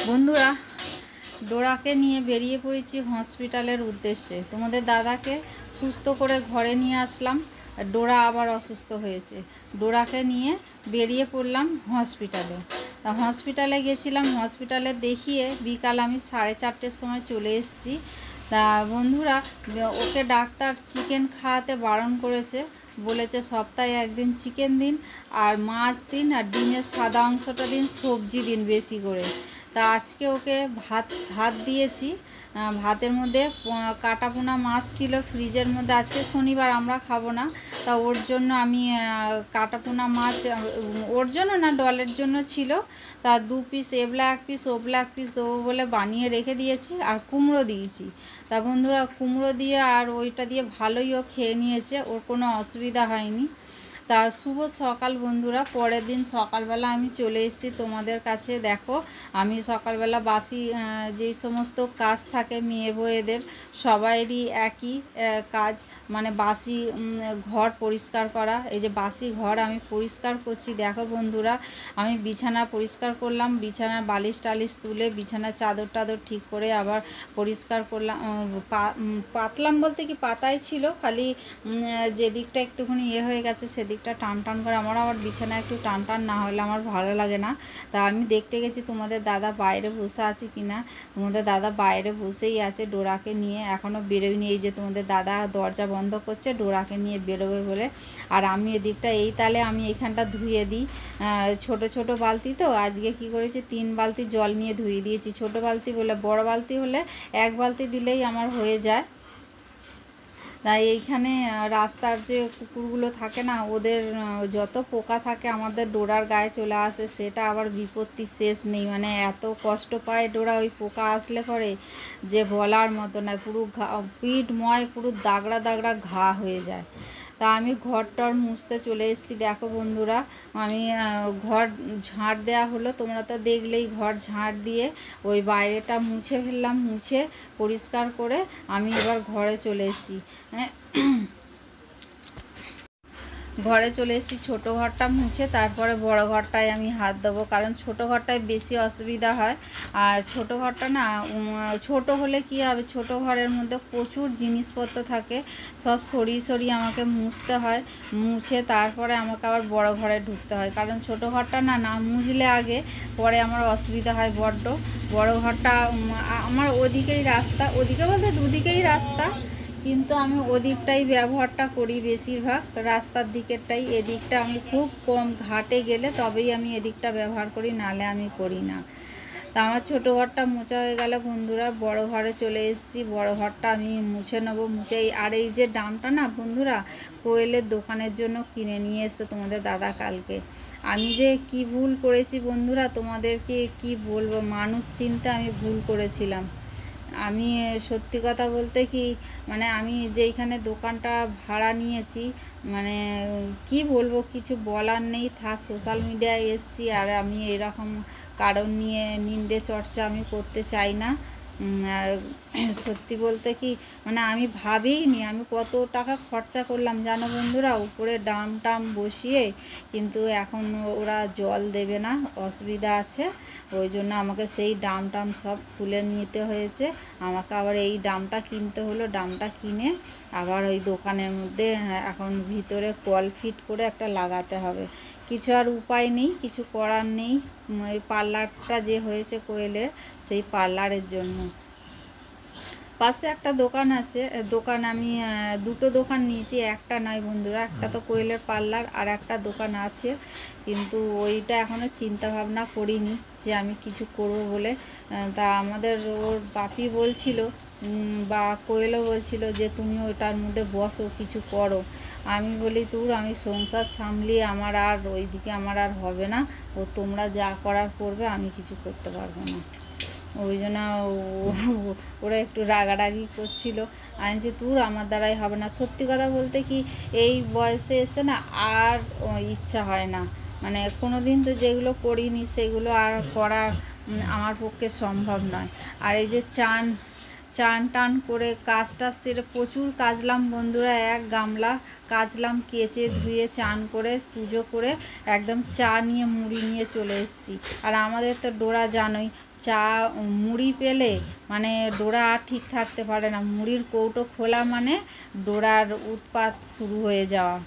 বন্ধুরা, ডোরাকে নিয়ে বেরিয়ে পড়েছি হসপিটালের উদ্দেশ্যে। তোমাদের দাদাকে সুস্থ করে ঘরে নিয়ে আসলাম, ডোরা আবার অসুস্থ হয়েছে। ডোরাকে নিয়ে বেরিয়ে পড়লাম হসপিটালে। তা হসপিটালে গেছিলাম, হসপিটালে দেখিয়ে বিকাল আমি 4:30-র সময় চলে এসেছি। তা বন্ধুরা, ওকে ডাক্তার চিকেন খাওয়াতে বারণ করেছে, বলেছে সপ্তাহে একদিন চিকেন দিন, আর মাছ দিন, আর ডিমের সাদা অংশটা দিন, সবজি দিন বেশি করে। তা আজকে ওকে ভাত দিয়েছি। ভাতের মধ্যে কাটা পোনা মাছ ছিল ফ্রিজের মধ্যে, আজকে শনিবার আমরা খাবো না। তা ওর জন্য আমি কাটা পোনা মাছ, ওর জন্য না ডলের জন্য ছিল, তা 2 পিস এবলা 1 পিস ওবলা 1 পিস দেবো বলে বানিয়ে রেখে দিয়েছি। আর কুমড়ো দিয়েছি। তা বন্ধুরা, কুমড়ো দিয়ে আর ওইটা দিয়ে ভালোই ও খেয়ে নিয়েছে, ওর কোনো অসুবিধা হয়নি। তা শুভ সকাল বন্ধুরা, পরের দিন সকালবেলা আমি চলে এসেছি তোমাদের কাছে। দেখো, আমি সকালবেলা বাসি যেই সমস্ত কাজ থাকে মেয়ে বউয়েদের সবাইরই একই কাজ, মানে বাসি ঘর পরিষ্কার করা। এই যে বাসি ঘর আমি পরিষ্কার করছি। দেখো বন্ধুরা, আমি বিছানা পরিষ্কার করলাম, বিছানার বালিশ টালিশ তুলে বিছানার চাদর টাদর ঠিক করে আবার পরিষ্কার করলাম। পাতলাম বলতে কি, পাতাই ছিল, খালি যে দিকটা একটুখানি হয়ে গেছে সেদিকটা টান টান করে। আমার আবার বিছানা একটু টান টান না হলে আমার ভালো লাগে না। তা আমি দেখতে গেছি তোমাদের দাদা বাইরে বসে আছে কিনা। তোমাদের দাদা বাইরে বসেই আছে ডোরাকে নিয়ে, এখনও বেরোয়নি। এই যে তোমাদের দাদা দরজা বন্ধ করছে ডোরাকে নিয়ে বেরোবে বলে। আর আমি এদিকটা এই তালে আমি এখানটা ধুয়ে দিই। ছোট ছোট বালতি তো, আজকে কি করেছি 3 বালতি জল নিয়ে ধুয়ে দিয়েছি। ছোট বালতি বলে, বড় বালতি হলে 1 বালতি দিলেই আমার হয়ে যায়। তাই এইখানে রাস্তার যে কুকুরগুলো থাকে না, ওদের যত পোকা থাকে আমাদের ডোরার গায়ে চলে আসে, সেটা আবার বিপত্তির শেষ নেই। মানে এত কষ্ট পায় ডোরা ওই পোকা আসলে পরে, যে বলার মতো নয়। পুরো পিঠময় পুরো দাগড়া দাগড়া ঘা হয়ে যায়। তা আমি ঘরটর মুছতে চলে এসেছি। দেখো বন্ধুরা, আমি ঘর ঝাঁট দেওয়া হলো, তোমরা তো দেখলেই। ঘর ঝাঁট দিয়ে ওই বাইরেটা মুছে ফেললাম, মুছে পরিষ্কার করে আমি এবার ঘরে চলে এসেছি। ঘরে চলে এসেছি ছোটো ঘরটা মুছে, তারপরে বড় ঘরটায় আমি হাত দেবো, কারণ ছোটো ঘরটায় বেশি অসুবিধা হয়। আর ছোটো ঘরটা না, ছোটো হলে কি হবে, ছোটো ঘরের মধ্যে প্রচুর জিনিসপত্র থাকে, সব সরিয়ে সরিয়ে আমাকে মুছতে হয়। মুছে তারপরে আমাকে আবার বড় ঘরে ঢুকতে হয়, কারণ ছোটো ঘরটা না না মুছলে আগে পরে আমার অসুবিধা হয় বড্ড। বড় ঘরটা আমার ওদিকেই রাস্তা, ওদিকে বলতে দুদিকেই রাস্তা, কিন্তু আমি ওদিকটাই ব্যবহারটা করি বেশিরভাগ, রাস্তার দিকেরটাই। এদিকটা আমি খুব কম, ঘাটে গেলে তবেই আমি এদিকটা ব্যবহার করি, নালে আমি করি না। তা আমার ছোটো ঘরটা মোছা হয়ে গেল বন্ধুরা, বড় ঘরে চলে এসেছি। বড় ঘরটা আমি মুছে নেবো। আর এই যে ড্রামটা না বন্ধুরা, কোয়েলের দোকানের জন্য কিনে নিয়ে এসছে তোমাদের দাদা কালকে। আমি যে কি ভুল করেছি বন্ধুরা, তোমাদেরকে কি বলবো, মানুষ চিনতে আমি ভুল করেছিলাম। আমি সত্যি কথা বলতে কি, মানে আমি যেইখানে দোকানটা ভাড়া নিয়েছি, মানে কি বলবো, কিছু বলার নেই। থাক, সোশ্যাল মিডিয়ায় এসছি, আর আমি এরকম কারণ নিয়ে নিন্দে চর্চা আমি করতে চাই না। সত্যি বলতে কি, মানে আমি ভাবিনি আমি কত টাকা খরচা করলাম জানো বন্ধুরা, উপরে ডাম টাম বসিয়ে, কিন্তু এখন ওরা জল দেবে না, অসুবিধা আছে। ওই জন্য আমাকে সেই ডাম টাম সব খুলে নিতে হয়েছে। আমাকে আবার এই ডামটা কিনতে হলো। ডামটা কিনে আবার ওই দোকানের মধ্যে এখন ভিতরে কল ফিট করে একটা লাগাতে হবে। কিছু আর উপায় নেই, কিছু করার নেই। ওই পার্লারটা যে হয়েছে কোয়েলের, সেই পার্লারের জন্য। পাশে একটা দোকান আছে, দোকান আমি 2টো দোকান নিয়েছি, একটা নয় বন্ধুরা। একটা তো কোয়েলের পার্লার, আর একটা দোকান আছে, কিন্তু ওইটা এখনও চিন্তা ভাবনা করিনি যে আমি কিছু করব বলে। তা আমাদের ওর বাপি বলছিল, বা কোয়েলও বলছিল যে তুমি ওইটার মধ্যে বসো, কিছু করো। আমি বলি দূর, আমি সংসার সামলিয়ে আমার আর ওইদিকে আমার আর হবে না, ও তোমরা যা করার করবে, আমি কিছু করতে পারবো না। ওই জন্য ওরা একটু রাগারাগি করছিল। আমি যে দূর, আমার দ্বারাই হবে না। সত্যি কথা বলতে কি, এই বয়সে এসে না আর ইচ্ছা হয় না, মানে কোনো দিন তো যেগুলো করিনি সেগুলো আর করা আমার পক্ষে সম্ভব নয়। আর এই যে চান টান করে কাজ টাজ সেরে প্রচুর কাচলাম বন্ধুরা, 1 গামলা কাচলাম, কেচে ধুয়ে চান করে পুজো করে একদম চা নিয়ে মুড়ি নিয়ে চলে এসেছি। আর আমাদের তো ডোরা জানোই, চা মুড়ি পেলে মানে ডোরা আর ঠিক থাকতে পারে না। মুড়ির কৌটো খোলা মানে ডোরার উৎপাত শুরু হয়ে যাওয়া।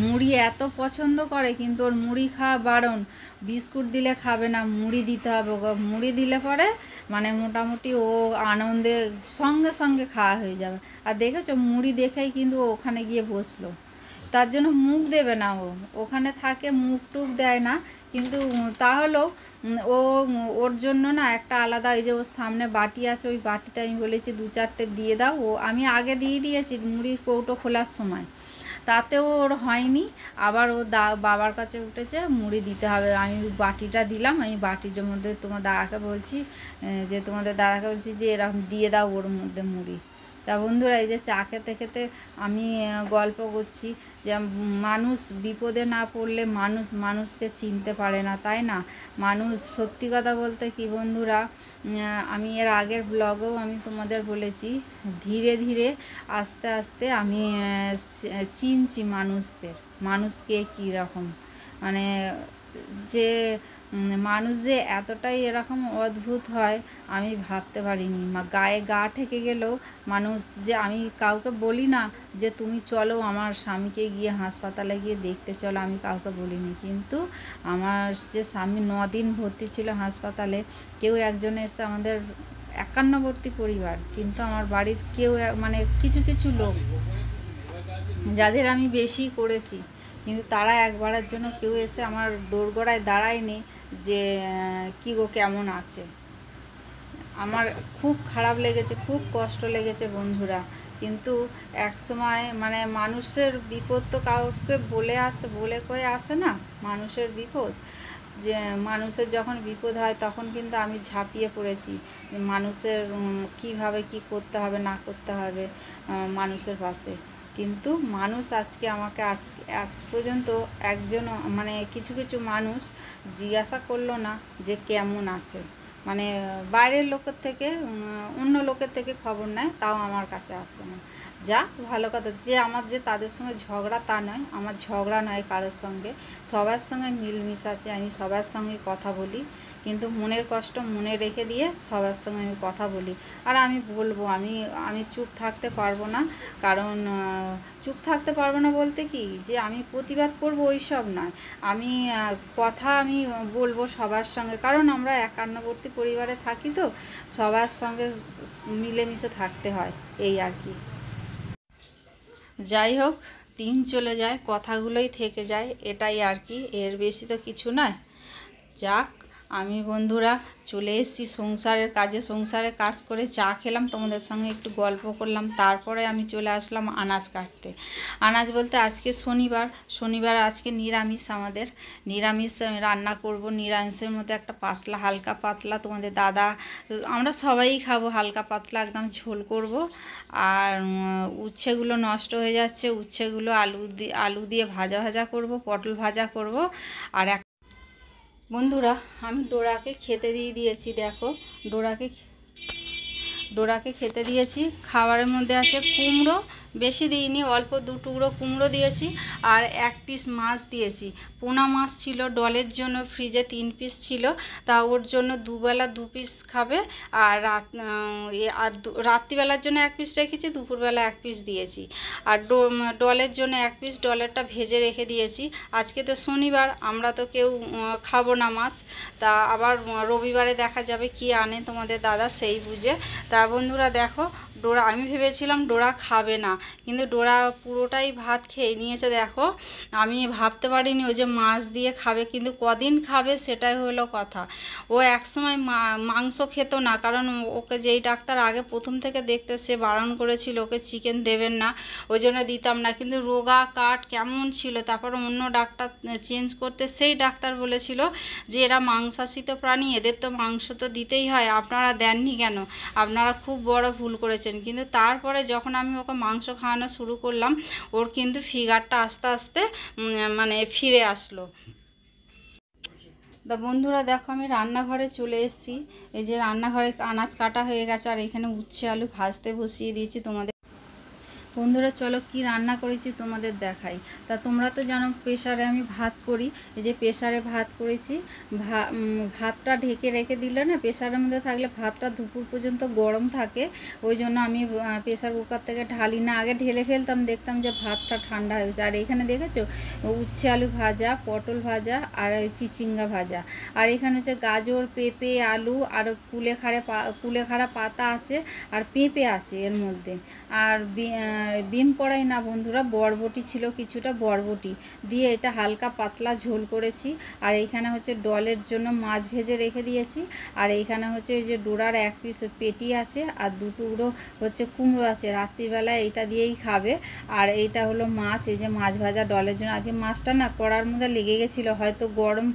মুড়ি এত পছন্দ করে, কিন্তু ওর মুড়ি খাওয়া বারণ। বিস্কুট দিলে খাবে না, মুড়ি দিতে হবে ওকে। মুড়ি দিলে পরে মানে মোটামুটি ও আনন্দে সঙ্গে সঙ্গে খাওয়া হয়ে যাবে। আর দেখেছো, মুড়ি দেখেই কিন্তু ও ওখানে গিয়ে বসলো। তার জন্য মুখ দেবে না, ও ওখানে থাকে, মুখ টুক দেয় না। কিন্তু তাহলেও ও ওর জন্য না একটা আলাদা, এই যে ওর সামনে বাটি আছে, ওই বাটিতে আমি বলেছি 2-4টে দিয়ে দাও। ও আমি আগে দিয়ে দিয়েছি মুড়ির কৌটো খোলার সময়, তাতেও ওর হয়নি। আবার ও বাবার কাছে উঠেছে মুড়ি দিতে হবে। আমি বাটিটা দিলাম, আমি বাটির মধ্যে তোমার দাদাকে বলছি যে এরকম দিয়ে দাও ওর মধ্যে মুড়ি। তা বন্ধুরা, এই যে চা খেতে খেতে আমি গল্প করছি যে মানুষ বিপদে না পড়লে মানুষকে চিনতে পারে না, তাই না? মানুষ সত্যি কথা বলতে কি বন্ধুরা, আমি এর আগের ব্লগেও আমি তোমাদের বলেছি, ধীরে ধীরে আস্তে আস্তে আমি চিনছি মানুষকে কীরকম, মানে যে মানুষ যে এতটাই এরকম অদ্ভুত হয় আমি ভাবতে পারিনি। গায়ে গা ঠেকে গেলেও মানুষ, যে আমি কাউকে বলি না যে তুমি চলো আমার স্বামীকে গিয়ে হাসপাতালে গিয়ে দেখতে চলো, আমি কাউকে বলিনি। কিন্তু আমার যে স্বামী 9 দিন ভর্তি ছিল হাসপাতালে, কেউ একজন এসে, আমাদের 51বর্তী পরিবার, কিন্তু আমার বাড়ির কেউ মানে কিছু কিছু লোক যাদের আমি বেশি করেছি, কিন্তু তারা একবারের জন্য কেউ এসে আমার দোরগোড়ায় দাঁড়ায়নি যে কি গো কেমন আছে। আমার খুব খারাপ লেগেছে, খুব কষ্ট লেগেছে বন্ধুরা। কিন্তু এক সময় মানে মানুষের বিপদ তো কাউকে বলে কয়ে আসে না। মানুষের বিপদ, যে মানুষের যখন বিপদ হয় তখন কিন্তু আমি ঝাঁপিয়ে পড়েছি মানুষের কিভাবে কি করতে হবে না করতে হবে মানুষের পাশে। কিন্তু মানুষ আমাকে আজ পর্যন্ত একজন মানে কিছু কিছু মানুষ জিজ্ঞাসা করলো না যে কেমন আছে, মানে বাইরের লোকের থেকে অন্য লোকের থেকে খবর নেয়, তাও আমার কাছে আসে না। যাক, ভালো কথা। যে তাদের সঙ্গে ঝগড়া তা নয়, আমার ঝগড়া নয় কারোর সঙ্গে, সবার সঙ্গে মিলমিশ আছে, আমি সবার সঙ্গে কথা বলি। কিন্তু মনের কষ্ট মনে রেখে দিয়ে সবার সঙ্গে আমি কথা বলি। আর আমি বলবো, আমি চুপ থাকতে পারবো না। কারণ চুপ থাকতে পারবো না বলতে কি, যে আমি প্রতিবাদ করবো ওইসব নয়, আমি আমি বলবো সবার সঙ্গে। কারণ আমরা 51বর্তী পরিবারে থাকি, তো সবার সঙ্গে মিলেমিশে থাকতে হয়, এই আর কি। যাই হোক, দিন চলে যায়, কথাগুলোই থেকে যায়, এটাই আর কি, এর বেশি তো কিছু নয়। যাক, আমি বন্ধুরা চলে এসেছি সংসারের কাজ করে চা খেলাম, তোমাদের সঙ্গে একটু গল্প করলাম, তারপরে আমি চলে আসলাম আনাজ কাটতে। আনাজ বলতে আজকে শনিবার আজকে নিরামিষ, আমাদের নিরামিষ রান্না করব। নিরামিষের মধ্যে একটা হালকা পাতলা, তোমাদের দাদা আমরা সবাই খাবো, হালকা পাতলা একদম ঝোল করব। আর উচ্ছেগুলো নষ্ট হয়ে যাচ্ছে, উচ্ছেগুলো আলু দিয়ে ভাজা করব, পটল ভাজা করব। আর বন্ধুরা, আমি ডোরাকে খেতে দিয়েছি। দেখো, ডোরাকে খেতে দিয়েছি। খাবারের মধ্যে আছে কুমড়ো, বেশি দিইনি, অল্প 2 টুকরো কুমড়ো দিয়েছি। আর 1 পিস মাছ দিয়েছি, পোনা মাছ ছিল ডলের জন্য, ফ্রিজে 3 পিস ছিল, তা ওর জন্য দুবেলা 2 পিস খাবে। আর রাত্রিবেলার জন্য 1 পিস রেখেছি, দুপুরবেলা 1 পিস দিয়েছি। আর ডলের জন্য 1 পিস, ডলেরটা ভেজে রেখে দিয়েছি। আজকে তো শনিবার, আমরা তো কেউ খাবো না মাছ, তা আবার রবিবারে দেখা যাবে কি আনে তোমাদের দাদা, সেই বুঝে। তা বন্ধুরা দেখো, আমি ভেবেছিলাম ডোরা খাবে না, কিন্তু ডোরা পুরোটাই ভাত খেয়ে নিয়েছে। দেখো, আমি ভাবতে পারিনি ও যে মাছ দিয়ে খাবে, কিন্তু কদিন খাবে সেটাই হলো কথা। ও একসময় মাংস খেত না, কারণ ওকে যেই ডাক্তার আগে প্রথম থেকে দেখতে, সে বারণ করেছিল ওকে চিকেন দেবেন না, ওই জন্য দিতাম না। কিন্তু রোগা কাঠ কেমন ছিল, তারপর অন্য ডাক্তার চেঞ্জ করতে, সেই ডাক্তার বলেছিল যে এরা মাংসাশিত প্রাণী, এদের তো মাংস তো দিতেই হয়, আপনারা দেননি কেন, আপনারা খুব বড় ভুল করেছেন। কিন্তু তারপরে যখন আমি ওকে মাংস খাওয়ানো শুরু করলাম, ওর কিন্তু ফিগারটা আস্তে আস্তে মানে ফিরে আসলো। বন্ধুরা দেখো, আমি রান্নাঘরে চলে এসেছি। এই যে রান্নাঘরে আনাজ কাটা হয়ে গেছে, আর এখানে উচ্ছে আলু ভাজতে বসিয়ে দিয়েছি। তোমাদের বন্ধুরা চলো কি রান্না করেছি তোমাদের দেখাই। তা তোমরা তো জানো প্রেসারে আমি ভাত করি। এই যে প্রেসারে ভাত করেছি। ভাতটা ঢেকে রেখে দিলে না, প্রেসারের মধ্যে থাকলে ভাতটা দুপুর পর্যন্ত গরম থাকে। ওই জন্য আমি প্রেসার কুকার থেকে ঢালি না, আগে ঢেলে ফেলতাম, দেখতাম যে ভাতটা ঠান্ডা হয়ে গেছে। আর এখানে দেখেছো উচ্ছে আলু ভাজা, পটল ভাজা, আর চিচিঙ্গা ভাজা। আর এখানে হচ্ছে গাজর, পেঁপে, আলু, আর কুলেখাড়া পাতা আছে, আর পেঁপে আছে এর মধ্যে। আর বিম কড়াই না বন্ধুরা, বরবটি ছিল, কিছুটা বরবটি দিয়ে এটা হালকা পাতলা ঝোল করেছি। আর এইখানে হচ্ছে ডলের জন্য মাছ ভেজে রেখে দিয়েছি। আর এইখানে হচ্ছে এই যে ডোরার 1 পিস পেটি আছে, আর 2 টুকরো হচ্ছে কুমড়ো আছে, রাত্রিবেলায় এইটা দিয়েই খাবে। আর এইটা হলো মাছ, এই যে মাছ ভাজা ডলের জন্য। আজকে মাছটা না কড়ার মধ্যে লেগে গেছিলো, হয়তো গরম।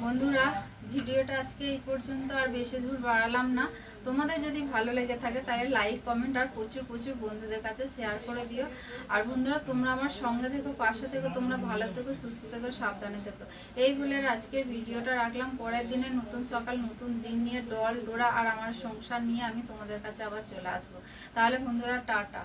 বন্ধুরা ভিডিওটা আজকে এই পর্যন্ত, আর বেশি দূর বাড়ালাম না। তোমাদের যদি ভালো লেগে থাকে তাহলে লাইক, কমেন্ট আর প্রচুর প্রচুর বন্ধুদের কাছে শেয়ার করে দিও। আর বন্ধুরা তোমরা আমার সঙ্গে থেকো, পাশে থেকো, তোমরা ভালো থেকো, সুস্থ থেকো, সাবধানে থেকো। এই বলে আজকের ভিডিওটা রাখলাম। পরের দিনে নতুন সকাল, নতুন দিন নিয়ে ডল, ডোরা আর আমার সংসার নিয়ে আমি তোমাদের কাছে আবার চলে আসবো। তাহলে বন্ধুরা টাটা।